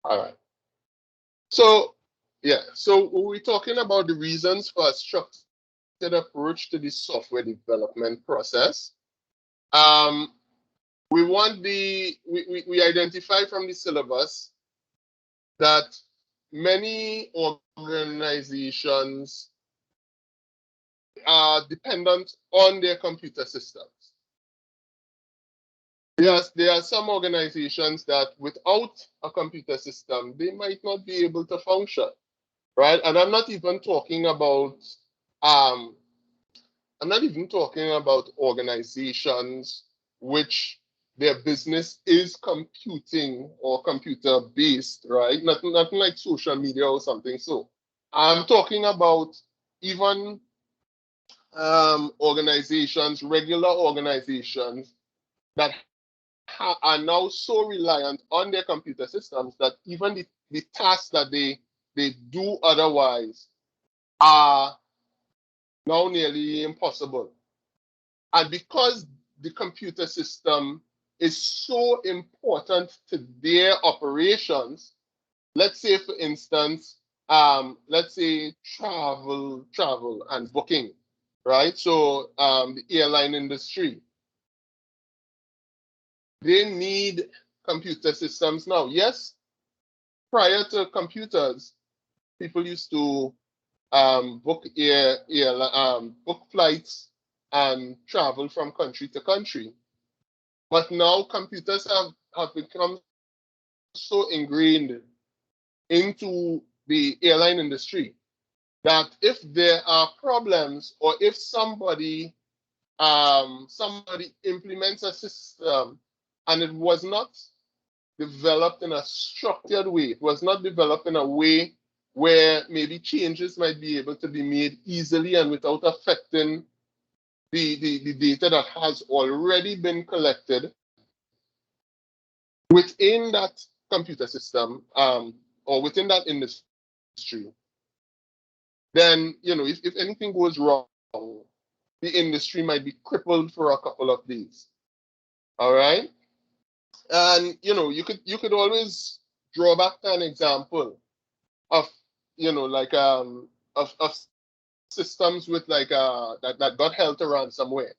All right. So, yeah, so we're talking about the reasons for a structured approach to the software development process. Um, we want we identify from the syllabus that many organizations are dependent on their computer systems. Yes, there are some organizations that without a computer system, they might not be able to function, right? And um, I'm not even talking about organizations which their business is computing or computer based, right? Nothing like social media or something. So I'm talking about even organizations, regular organizations that are now so reliant on their computer systems that even the tasks that they do otherwise are now nearly impossible. And because the computer system is so important to their operations, let's say, for instance, let's say travel and booking, right? So the airline industry, they need computer systems now. Yes, prior to computers, people used to book flights and travel from country to country. But now computers have become so ingrained into the airline industry that if there are problems or if somebody implements a system and it was not developed in a structured way, it was not developed in a way where maybe changes might be able to be made easily and without affecting the data that has already been collected within that computer system or within that industry, then if anything goes wrong, the industry might be crippled for a couple of days. All right. And you could always draw back to an example of like of systems with like that got held to ransomware.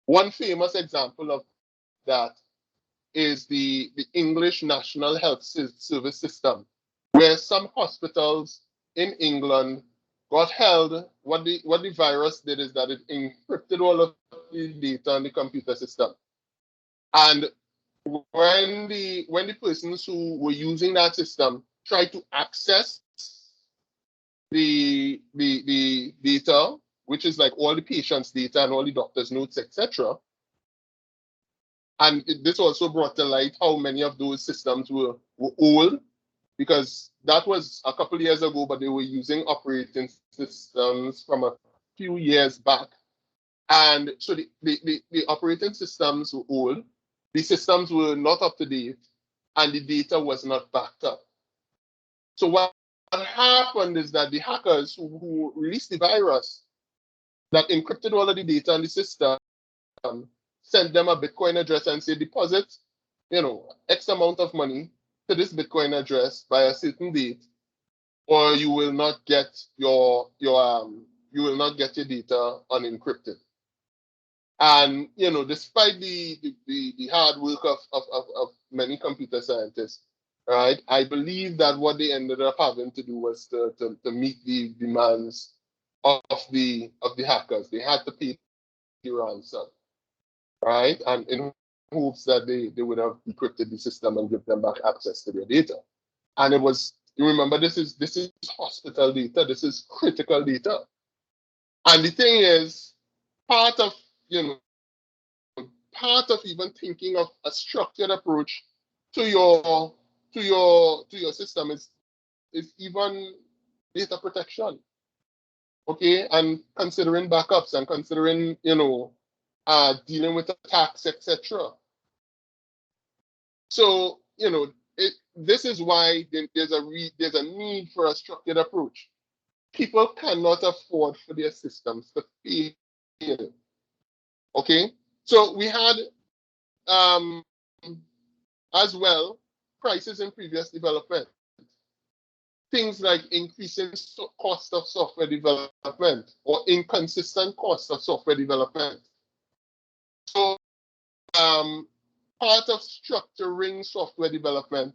One famous example of that is the English National Health Service system, where some hospitals in England got held. What the virus did is that it encrypted all of the data on the computer system. And when the persons who were using that system tried to access the data, which is like all the patient's data and all the doctor's notes, etc. And this also brought to light how many of those systems were old, because that was a couple years ago, but they were using operating systems from a few years back. And so the operating systems were old, the systems were not up to date, and the data was not backed up. So what happened is that the hackers who released the virus that encrypted all of the data in the system sent them a Bitcoin address and said, deposit, X amount of money to this Bitcoin address by a certain date, or you will not get your data unencrypted. And despite the hard work of many computer scientists, right, I believe that what they ended up having to do was to meet the demands of the hackers. They had to pay the ransom, right? And in hopes that they would have decrypted the system and give them back access to their data. And you remember, this is hospital data, this is critical data. And the thing is, part of part of even thinking of a structured approach to your system is even data protection, okay, and considering backups and considering dealing with attacks, etc. So this is why there's a need for a structured approach. People cannot afford for their systems to fail. Okay, so we had um, as well crisis in previous development. things like increasing cost of software development or inconsistent cost of software development. So part of structuring software development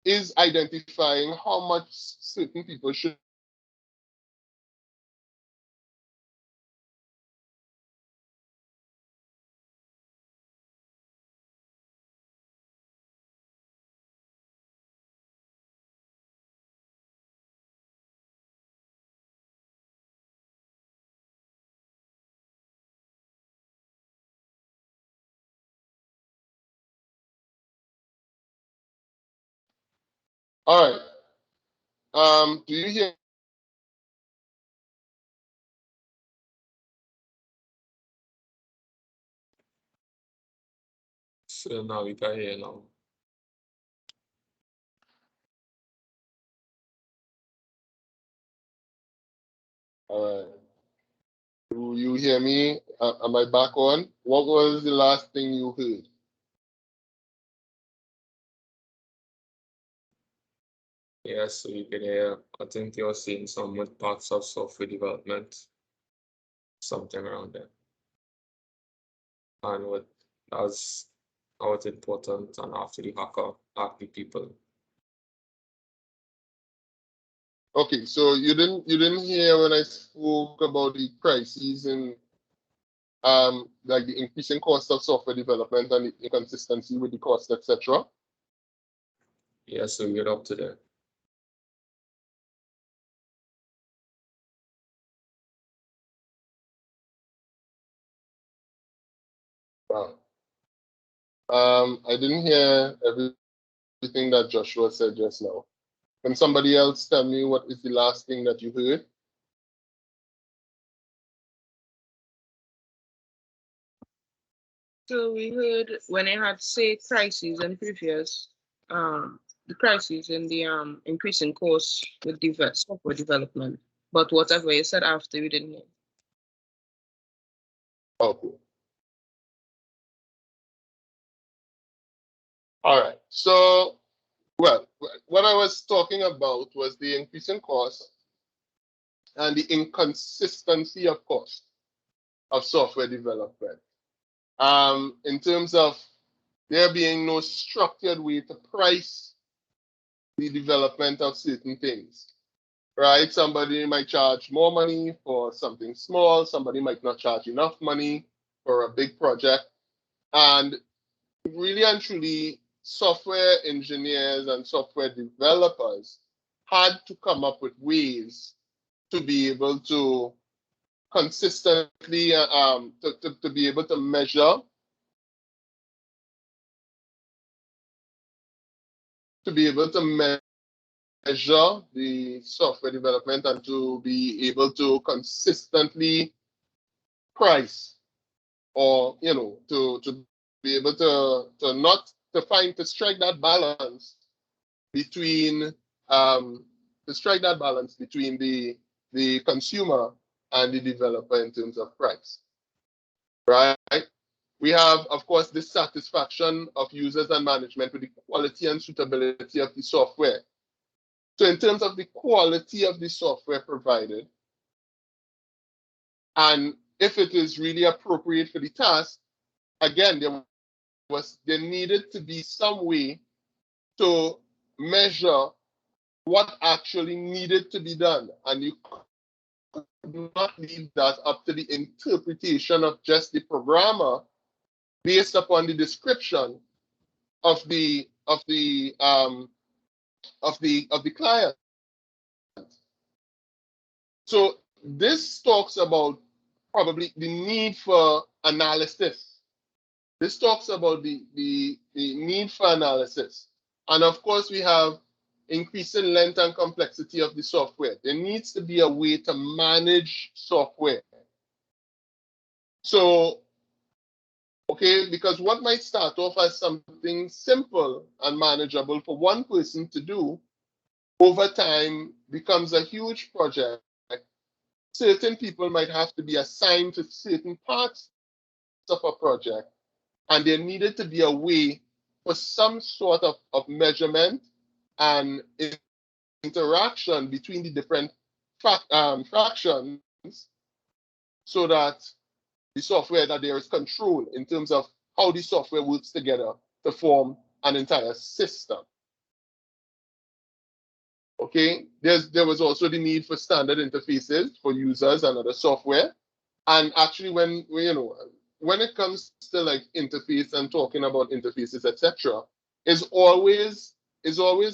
is identifying how much certain people should. All right. Do you hear? So now we can hear now. All right. Do you hear me? Am I back on? What was the last thing you heard? Yes, so you can hear, I think you're seeing some with parts of software development, something around there. And what as how it's important and after the hacker, hack the people. Okay, so you didn't hear when I spoke about the crises and like the increasing cost of software development and the inconsistency with the cost, etc. Yes, so get up to there. Wow. I didn't hear everything that Joshua said just now. Can somebody else tell me what is the last thing that you heard? So we heard when it had say crises and previous the crises in the increasing cost with software development. But whatever you said after we didn't hear. Okay. All right. So, well, what I was talking about was the increasing cost and the inconsistency of cost of software development. In terms of there being no structured way to price the development of certain things, right? Somebody might charge more money for something small, somebody might not charge enough money for a big project. And really and truly, software engineers and software developers had to come up with ways to be able to consistently to be able to measure the software development and to be able to consistently price or to be able to not to find to strike that balance between the consumer and the developer in terms of price, right? We have, of course, the satisfaction of users and management with the quality and suitability of the software. So in terms of the quality of the software provided, and if it is really appropriate for the task, again, there needed to be some way to measure what actually needed to be done. And you could not leave that up to the interpretation of just the programmer based upon the description of the client. So this talks about probably the need for analysis. This talks about the need for analysis. And of course, we have increasing length and complexity of the software. There needs to be a way to manage software. So, okay, because what might start off as something simple and manageable for one person to do, over time becomes a huge project. Certain people might have to be assigned to certain parts of a project, and there needed to be a way for some sort of measurement and interaction between the different fractions so that the software, that there is control in terms of how the software works together to form an entire system. Okay, there was also the need for standard interfaces for users and other software. And actually, when it comes to like interface and talking about interfaces, etc., it's always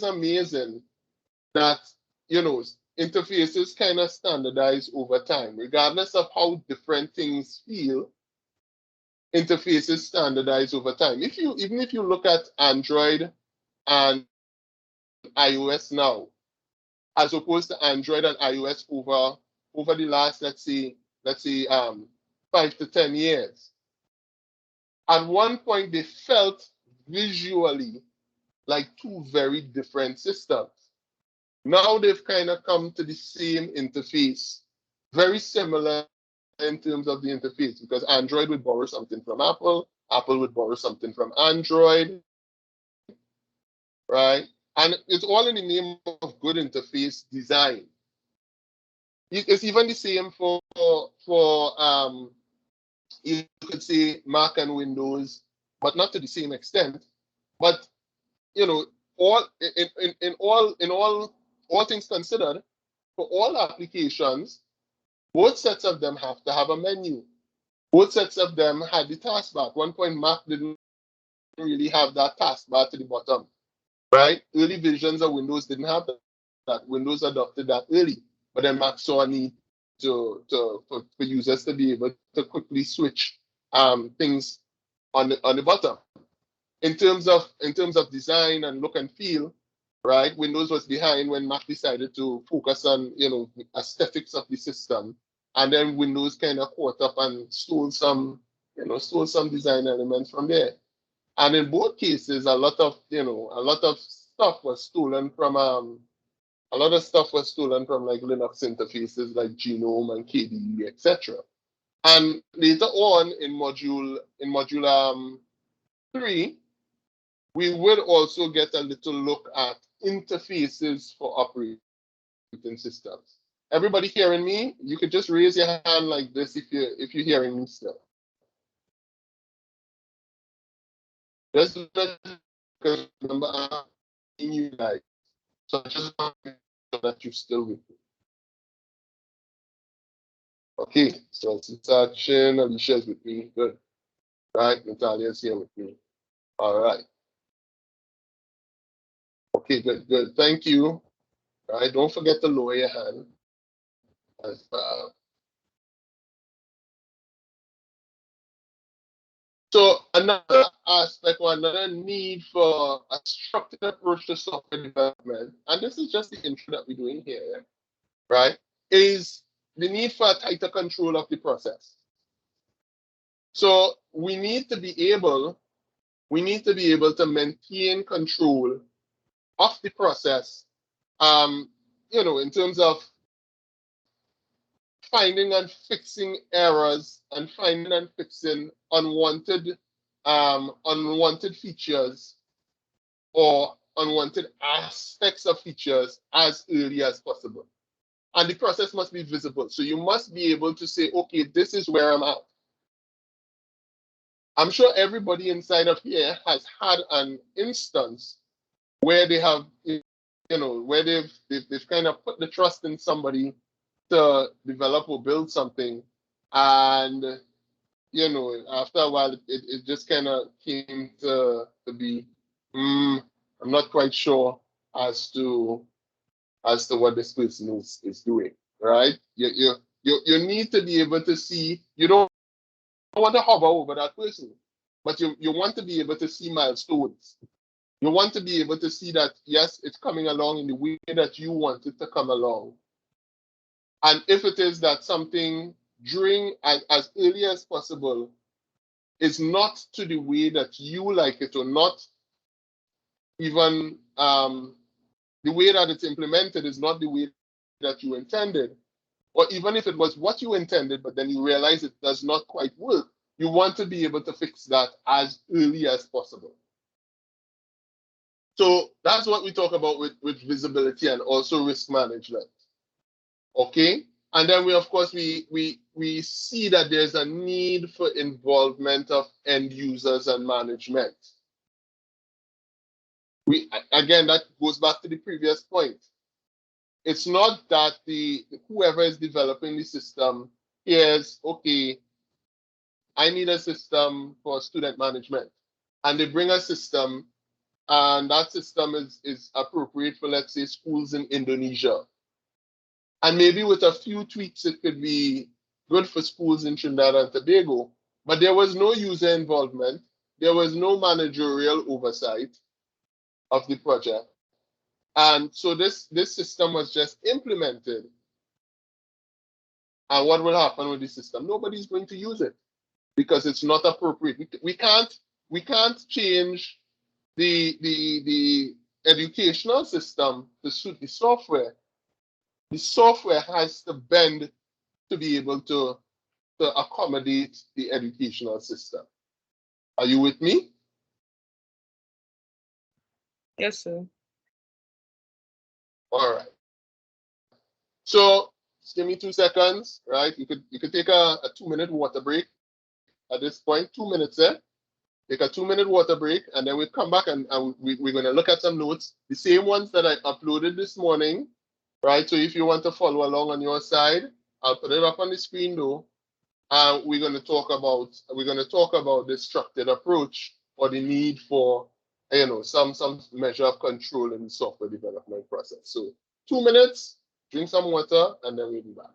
amazing that interfaces kind of standardize over time, regardless of how different things feel. Interfaces standardize over time. Even if you look at Android and iOS now, as opposed to Android and iOS over the last, let's say 5 to 10 years. At one point, they felt visually like two very different systems. Now they've kind of come to the same interface, very similar in terms of the interface, because Android would borrow something from Apple, Apple would borrow something from Android, right? And it's all in the name of good interface design. It's even the same for you could say Mac and Windows, but not to the same extent. But all things considered, for all applications, both sets of them have to have a menu. Both sets of them had the taskbar. At one point, Mac didn't really have that taskbar to the bottom, right? Early versions of Windows didn't have that. Windows adopted that early, but then Mac saw a need for users to be able to quickly switch things on the bottom. In terms of design and look and feel, right? Windows was behind when Mac decided to focus on aesthetics of the system, and then Windows kind of caught up and stole some design elements from there. And in both cases, a lot of stuff was stolen from like Linux interfaces like GNOME and KDE, etc. And later on in module 3, we will also get a little look at interfaces for operating systems. Everybody hearing me? You could just raise your hand like this if you're hearing me still. Just remember I'm you guys. So just so that you're still with me. Okay, so Sita, Chin, Alicia's with me. Good. Right, Natalia's here with me. All right. Okay, good. Thank you. All right, don't forget to lower your hand. So another aspect or another need for a structured approach to software development, and this is just the intro that we're doing here, right, is the need for a tighter control of the process. So we need to be able to maintain control of the process, in terms of finding and fixing errors and finding and fixing unwanted features or unwanted aspects of features as early as possible. And the process must be visible. So you must be able to say, okay, this is where I'm at. I'm sure everybody inside of here has had an instance where they have, where they've kind of put the trust in somebody to develop or build something, and after a while it just kind of came to be I'm not quite sure as to what this person is doing, right? You need to be able to see. You don't want to hover over that person, but you want to be able to see milestones. You want to be able to see that, yes, it's coming along in the way that you want it to come along. And if it is that something during as early as possible is not to the way that you like it, or not even the way that it's implemented is not the way that you intended, or even if it was what you intended, but then you realize it does not quite work, you want to be able to fix that as early as possible. So that's what we talk about with visibility and also risk management. Okay. And then we, of course, we see that there's a need for involvement of end users and management. Again, that goes back to the previous point. It's not that the whoever is developing the system hears, okay, I need a system for student management. And they bring a system, and that system is appropriate for, let's say, schools in Indonesia. And maybe with a few tweaks, it could be good for schools in Trinidad and Tobago. But there was no user involvement. There was no managerial oversight of the project. And so this system was just implemented. And what will happen with the system? Nobody's going to use it because it's not appropriate. We can't change the educational system to suit the software. The software has to bend to be able to accommodate the educational system. Are you with me? Yes, sir. All right. So just give me 2 seconds, right? You could take a 2-minute water break at this point. 2 minutes there. Take a 2-minute water break, and then we'll come back and we're going to look at some notes, the same ones that I uploaded this morning, right? So if you want to follow along on your side, I'll put it up on the screen though. And we're going to talk about the structured approach or the need for some measure of control in the software development process. So 2 minutes, drink some water, and then we'll be back.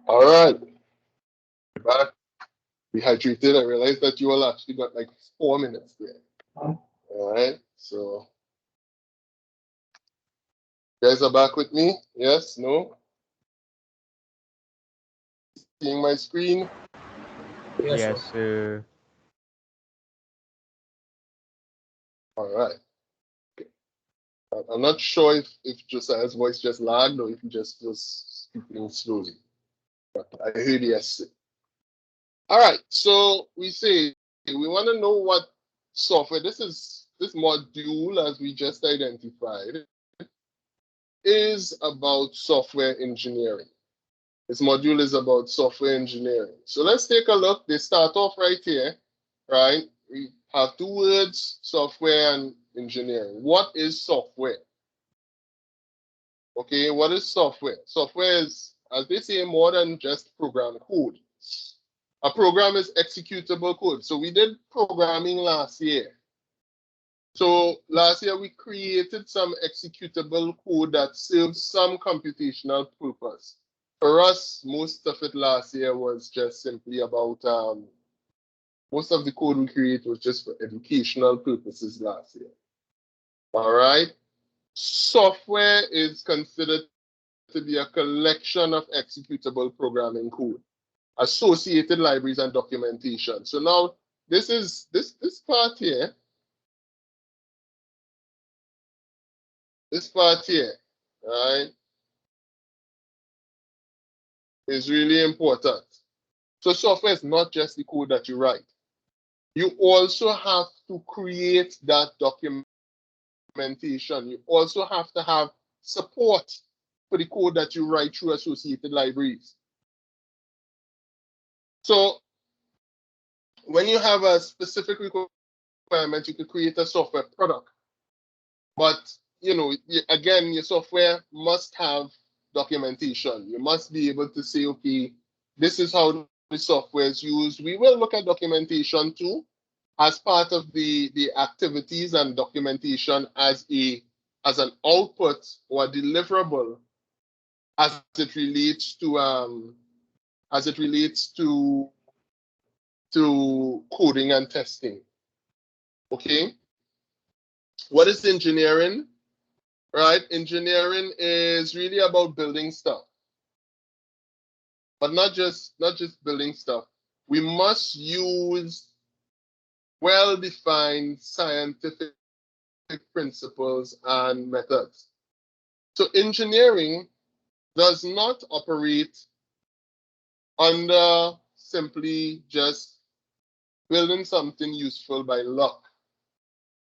All right, back. Dehydrated. I realized that you all actually got like 4 minutes there. All right, so you guys are back with me? Yes? No? Seeing my screen? Yes, Yes, sir. sir. All right. I'm not sure if Josiah's voice just lagged or if he just was speaking slowly. But I heard yes. All right, so we say we want to know what software this module, as we just identified, is about software engineering. This module is about software engineering. So let's take a look. They start off right here, right? We have two words, software and engineering. What is software? Okay, what is software? Software is, as they say, more than just program code. A program is executable code. So we did programming last year. So last year we created some executable code that serves some computational purpose. For us, most of it last year was just simply about, most of the code we created was just for educational purposes last year. All right. Software is considered to be a collection of executable programming code, associated libraries and documentation. So now this part here, right, is really important. So software is not just the code that you write. You also have to create that documentation. You also have to have support for the code that you write through associated libraries. So when you have a specific requirement, you could create a software product. But again, your software must have documentation. You must be able to say, okay, this is how the software is used. We will look at documentation too, as part of the activities, and documentation as an output or a deliverable as it relates to coding and testing. Okay, what is engineering? Right, engineering is really about building stuff, but not just building stuff. We must use well-defined scientific principles and methods. So engineering does not operate under simply just building something useful by luck.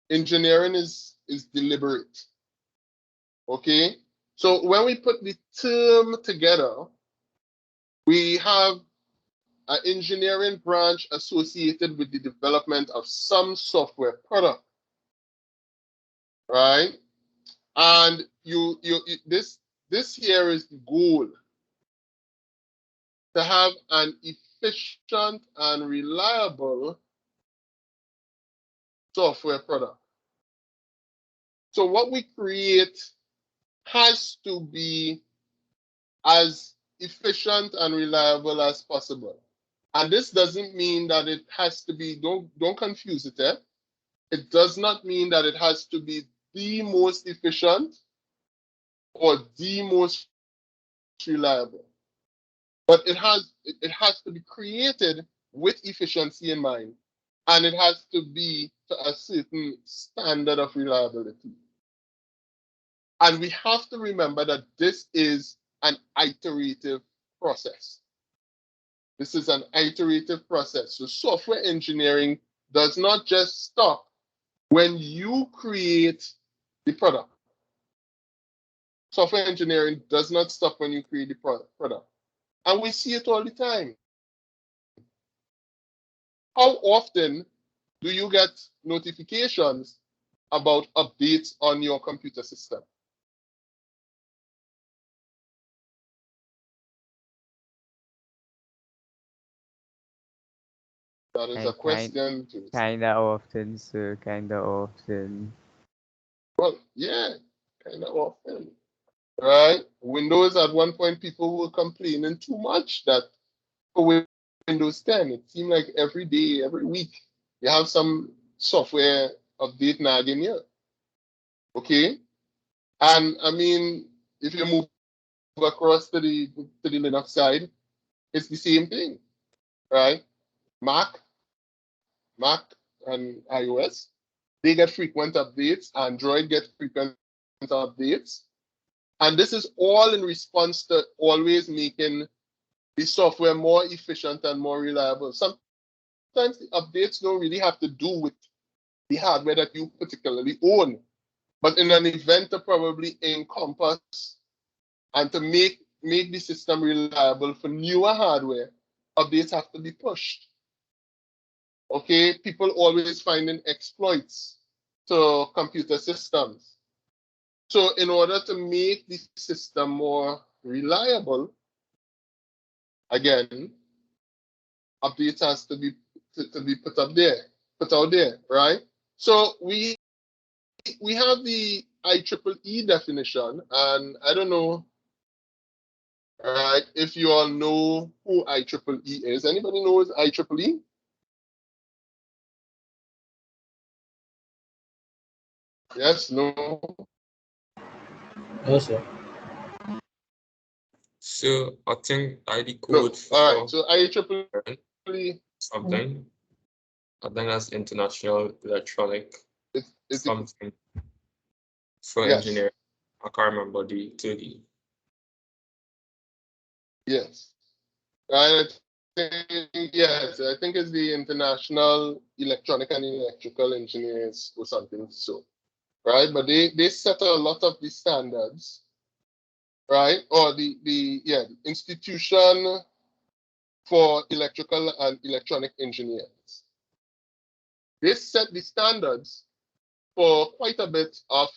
Engineering is deliberate. Okay? So when we put the term together, we have an engineering branch associated with the development of some software product, right? And this here is the goal, to have an efficient and reliable software product. So what we create has to be as efficient and reliable as possible. And this doesn't mean that it has to be, don't confuse it, eh? It does not mean that it has to be the most efficient or the most reliable. But it has to be created with efficiency in mind, and it has to be to a certain standard of reliability. And we have to remember that this is an iterative process. This is an iterative process. So software engineering does not just stop when you create the product. Software engineering does not stop when you create the product. And we see it all the time. How often do you get notifications about updates on your computer system? That is a question to Kinda often, sir. Kinda often. Well, yeah, kind of often. right? Windows, at one point, people were complaining too much that for Windows 10, it seemed like every day, every week, you have some software update nagging you. Okay? And I mean, if you move across to the Linux side, it's the same thing, right? Mac, Mac and iOS, they get frequent updates. Android get frequent updates. And this is all in response to always making the software more efficient and more reliable. Sometimes the updates don't really have to do with the hardware that you particularly own, but in an event to probably encompass and to make the system reliable for newer hardware, updates have to be pushed. Okay, people always finding exploits to computer systems. So in order to make the system more reliable, again, updates has to be put out there, right? So we have the IEEE definition, and I don't know, right, if you all know who IEEE is. Anybody knows IEEE? Yes, no. No, sir. So I think ID No. code All right. for So IEEE, something. I think that's International Electronic it's something for yes, engineering. I can't remember the 2D. yes. I yes, I think it's the International Electronic and Electrical Engineers or something so, right? But they set a lot of the standards, right? Or the Institution for Electrical and Electronic Engineers. They set the standards for quite a bit of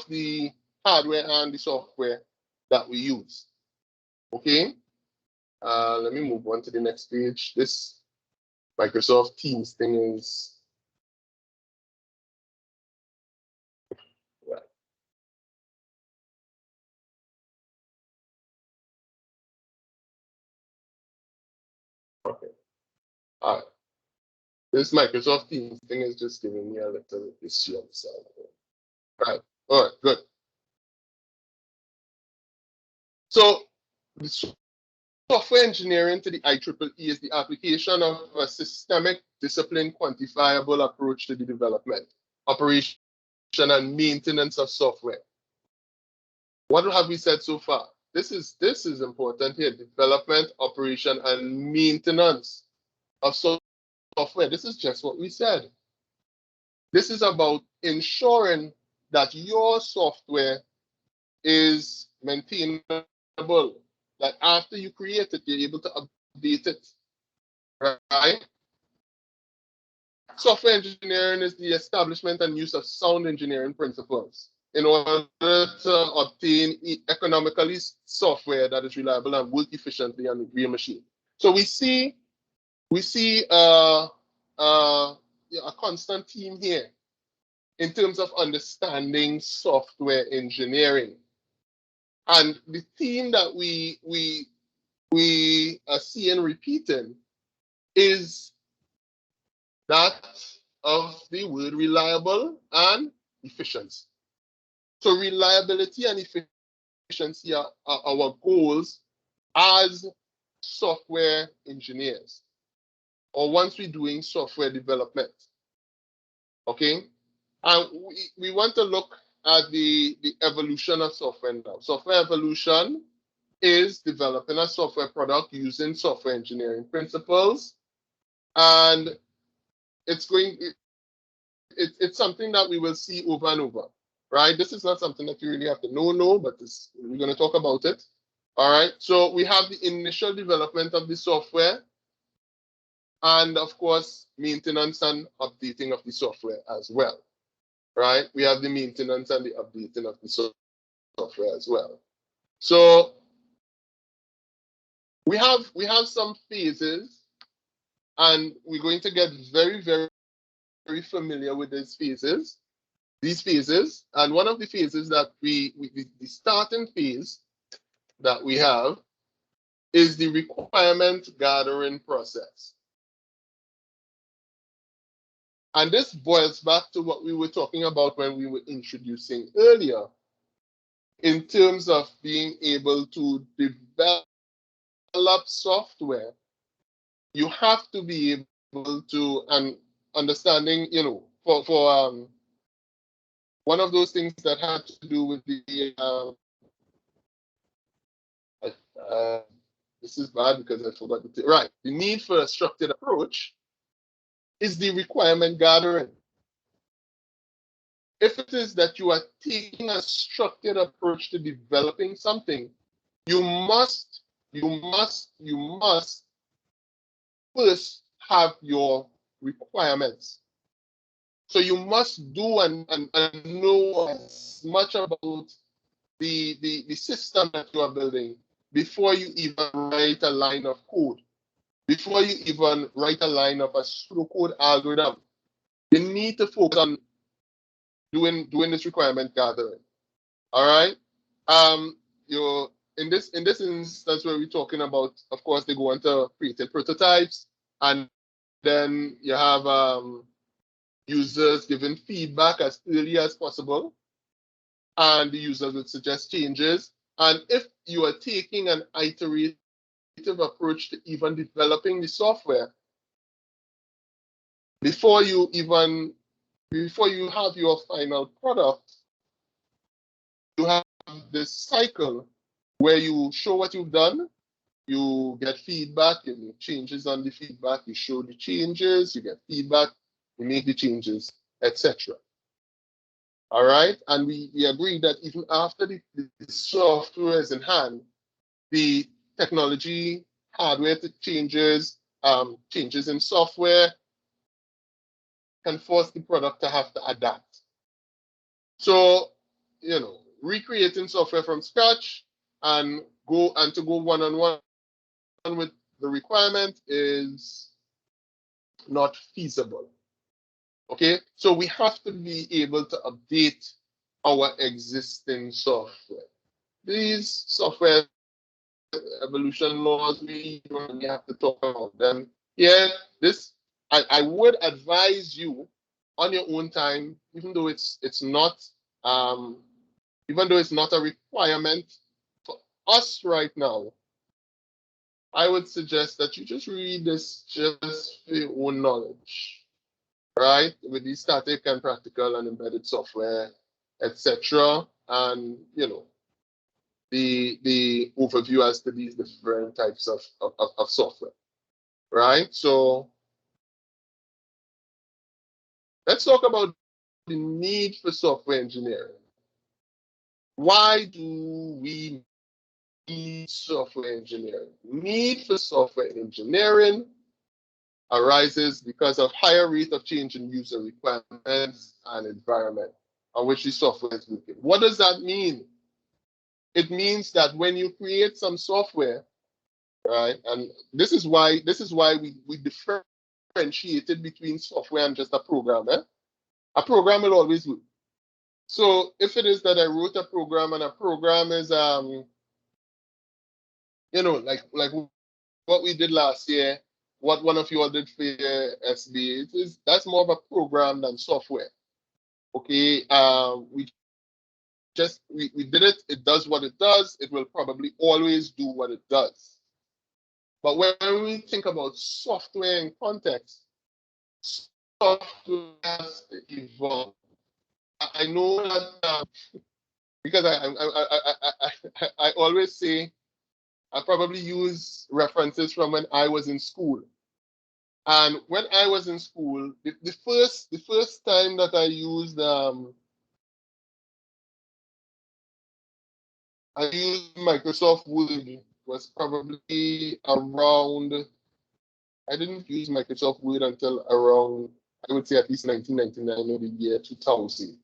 the hardware and the software that we use. Okay. Let me move on to the next page. This Microsoft Teams thing is okay. All right. This Microsoft Teams thing is just giving me a little issue on the side. Right. All right. Good. So the software engineering to the IEEE is the application of a systemic, disciplined, quantifiable approach to the development, operation, and maintenance of software. What have we said so far? This is important here: development, operation, and maintenance of software. This is just what we said. This is about ensuring that your software is maintainable, that after you create it, you're able to update it, right? Software engineering is the establishment and use of sound engineering principles in order to obtain economically software that is reliable and work efficiently on the real machine. So we see a constant theme here in terms of understanding software engineering. And the theme that we are seeing repeating is that of the word reliable and efficiency. So reliability and efficiency are our goals as software engineers, or once we're doing software development. Okay? And we want to look at the evolution of software now. Software evolution is developing a software product using software engineering principles. And it's something that we will see over and over, right? This is not something that you really have to know, but we're going to talk about it. All right. So we have the initial development of the software, and of course, maintenance and updating of the software as well, right? We have the maintenance and the updating of the software as well. So we have some phases, and we're going to get very, very, very familiar with these phases. these phases. And one of the phases that the starting phase that we have is the requirement gathering process. And this boils back to what we were talking about when we were introducing earlier, in terms of being able to develop software. You have to be able to, and understanding, for one of those things that had to do with the this is bad because I forgot the need for a structured approach is the requirement gathering. If it is that you are taking a structured approach to developing something, you must first have your requirements. So you must do and know as much about the system that you are building before you even write a line of code. Before you even write a line of a pseudocode algorithm, you need to focus on doing this requirement gathering. All right. In this instance where we're talking about, of course, they go into creating prototypes, and then you have users giving feedback as early as possible, and the users would suggest changes. And if you are taking an iterative approach to even developing the software, before you have your final product, you have this cycle where you show what you've done, you get feedback, you make changes on the feedback, you show the changes, you get feedback, you make the changes, etc. All right, and we agree that even after the software is in hand, the technology, hardware changes, changes in software can force the product to have to adapt. So, recreating software from scratch and to go one-on-one with the requirement is not feasible. Okay, so we have to be able to update our existing software. These software evolution laws, we don't really have to talk about them. Yeah, I would advise you on your own time, even though it's not a requirement for us right now. I would suggest that you just read this just for your own knowledge, right? With the static and practical and embedded software, etc. And the overview as to these different types of software, right? So let's talk about the need for software engineering. Why do we need software engineering? Need for software engineering arises because of higher rate of change in user requirements and environment on which the software is working. What does that mean? It means that when you create some software, right, and this is why we differentiated between software and just a program. A program will always work. So if it is that I wrote a program and a program is like what we did last year, what one of you all did for SB, that's more of a program than software. Okay, we did it, it does what it does, it will probably always do what it does. But when we think about software in context, software has to evolve. I know that because I always say, I probably use references from when I was in school. And when I was in school, the first time that I used Microsoft Word was probably around, I didn't use Microsoft Word until around, I would say at least 1999 or the year 2000.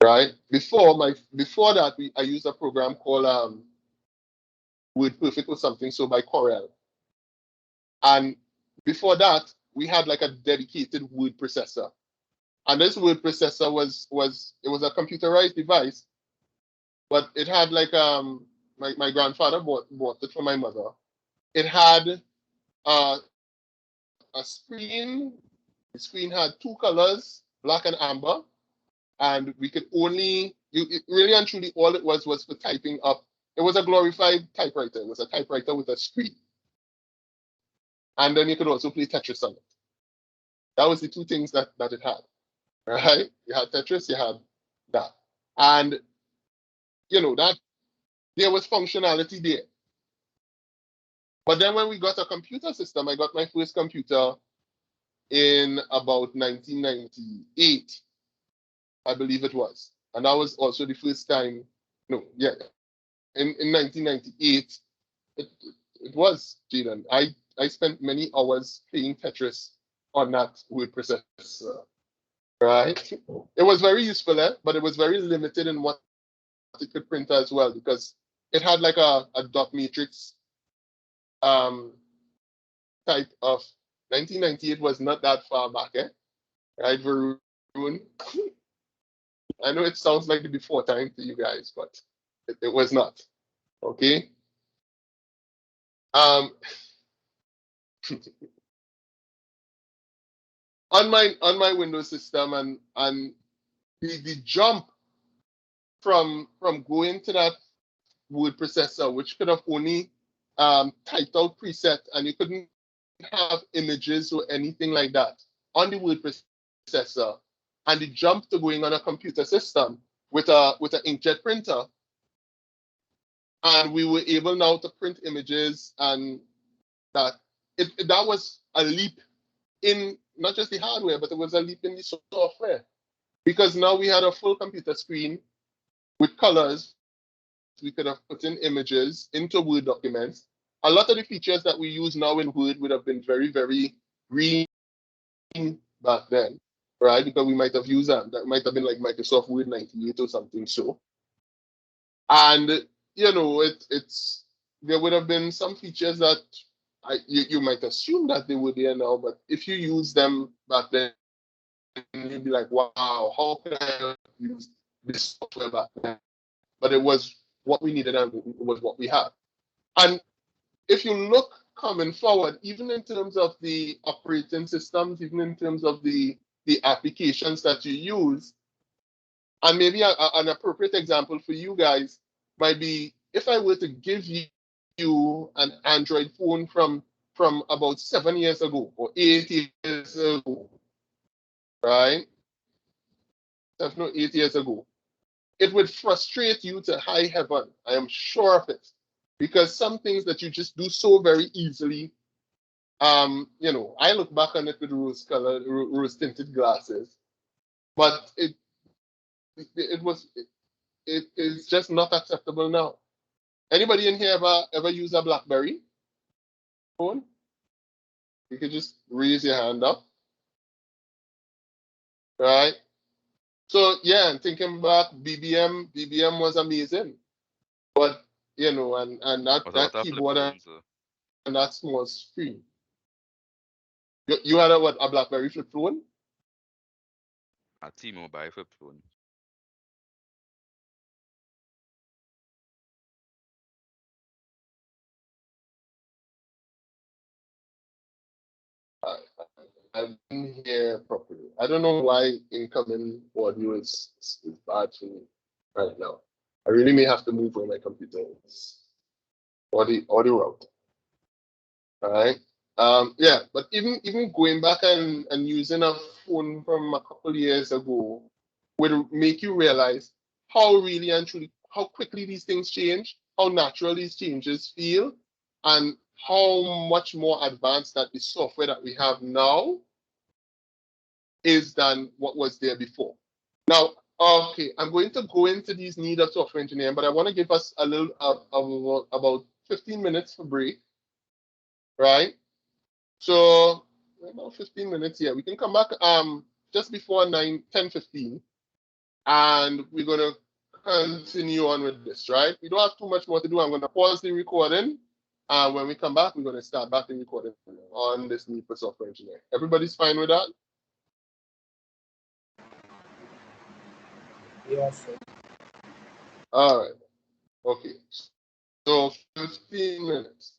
Right? Before that, I used a program called WordPerfect or something, so by Corel. And before that, we had like a dedicated word processor. And this word processor was a computerized device, but it had like my grandfather bought it for my mother. It had a screen. The screen had two colors, black and amber, and we could only really and truly all it was for typing up. It was a glorified typewriter. It was a typewriter with a screen. And then you could also play Tetris on it. That was the two things that it had. Right? You had Tetris, you had that. And that there was functionality there. But then when we got a computer system, I got my first computer in about 1998, I believe it was. And that was also the first time, in 1998, it was, Jaden. I spent many hours playing Tetris on that word processor, right? It was very useful, but it was very limited in what it could print as well, because it had like a dot matrix type of 1998 was not that far back, right, Varun? I know it sounds like the before time to you guys, but it was not. Okay. On my Windows system and the jump from going to that word processor, which could have only typed out preset, and you couldn't have images or anything like that on the word processor, and the jump to going on a computer system with an inkjet printer, and we were able now to print images, and that was a leap in not just the hardware, but it was a leap in the software, because now we had a full computer screen with colors. We could have put in images into Word documents. A lot of the features that we use now in Word would have been very, very green back then, right? Because we might have used that might have been like Microsoft Word 98 or something. So, and it's there would have been some features that you might assume that they were there now, but if you use them back then, you'd be like, wow, how can I use this software back then? But it was what we needed and it was what we had. And if you look coming forward, even in terms of the operating systems, even in terms of the applications that you use, and maybe an appropriate example for you guys might be if I were to give you an Android phone from about 7 years ago or 8 years ago, right? 7 or 8 years ago, it would frustrate you to high heaven. I am sure of it. Because some things that you just do so very easily, I look back on it with rose tinted glasses, but it is just not acceptable now. Anybody in here ever use a BlackBerry phone? You could just raise your hand up. Right? So yeah, and thinking back, BBM was amazing. But and that keyboard and that small screen. You had a BlackBerry flip phone? A T-Mobile flip phone. I didn't hear properly. I don't know why incoming audio is bad for me right now. I really may have to move where my computer is. Or the audio route. All right. Yeah, but even going back and using a phone from a couple years ago would make you realize how really and truly how quickly these things change, how natural these changes feel, and how much more advanced that the software that we have now is than what was there before. Now, okay, I'm going to go into these needs of software engineering, but I want to give us a little about 15 minutes for break, right? So about 15 minutes here. We can come back just before 10:15, and we're gonna continue on with this, right? We don't have too much more to do. I'm gonna pause the recording. When we come back, we're gonna start back the recording on this need for software engineering. Everybody's fine with that? Yes, sir. All right. Okay. So 15 minutes.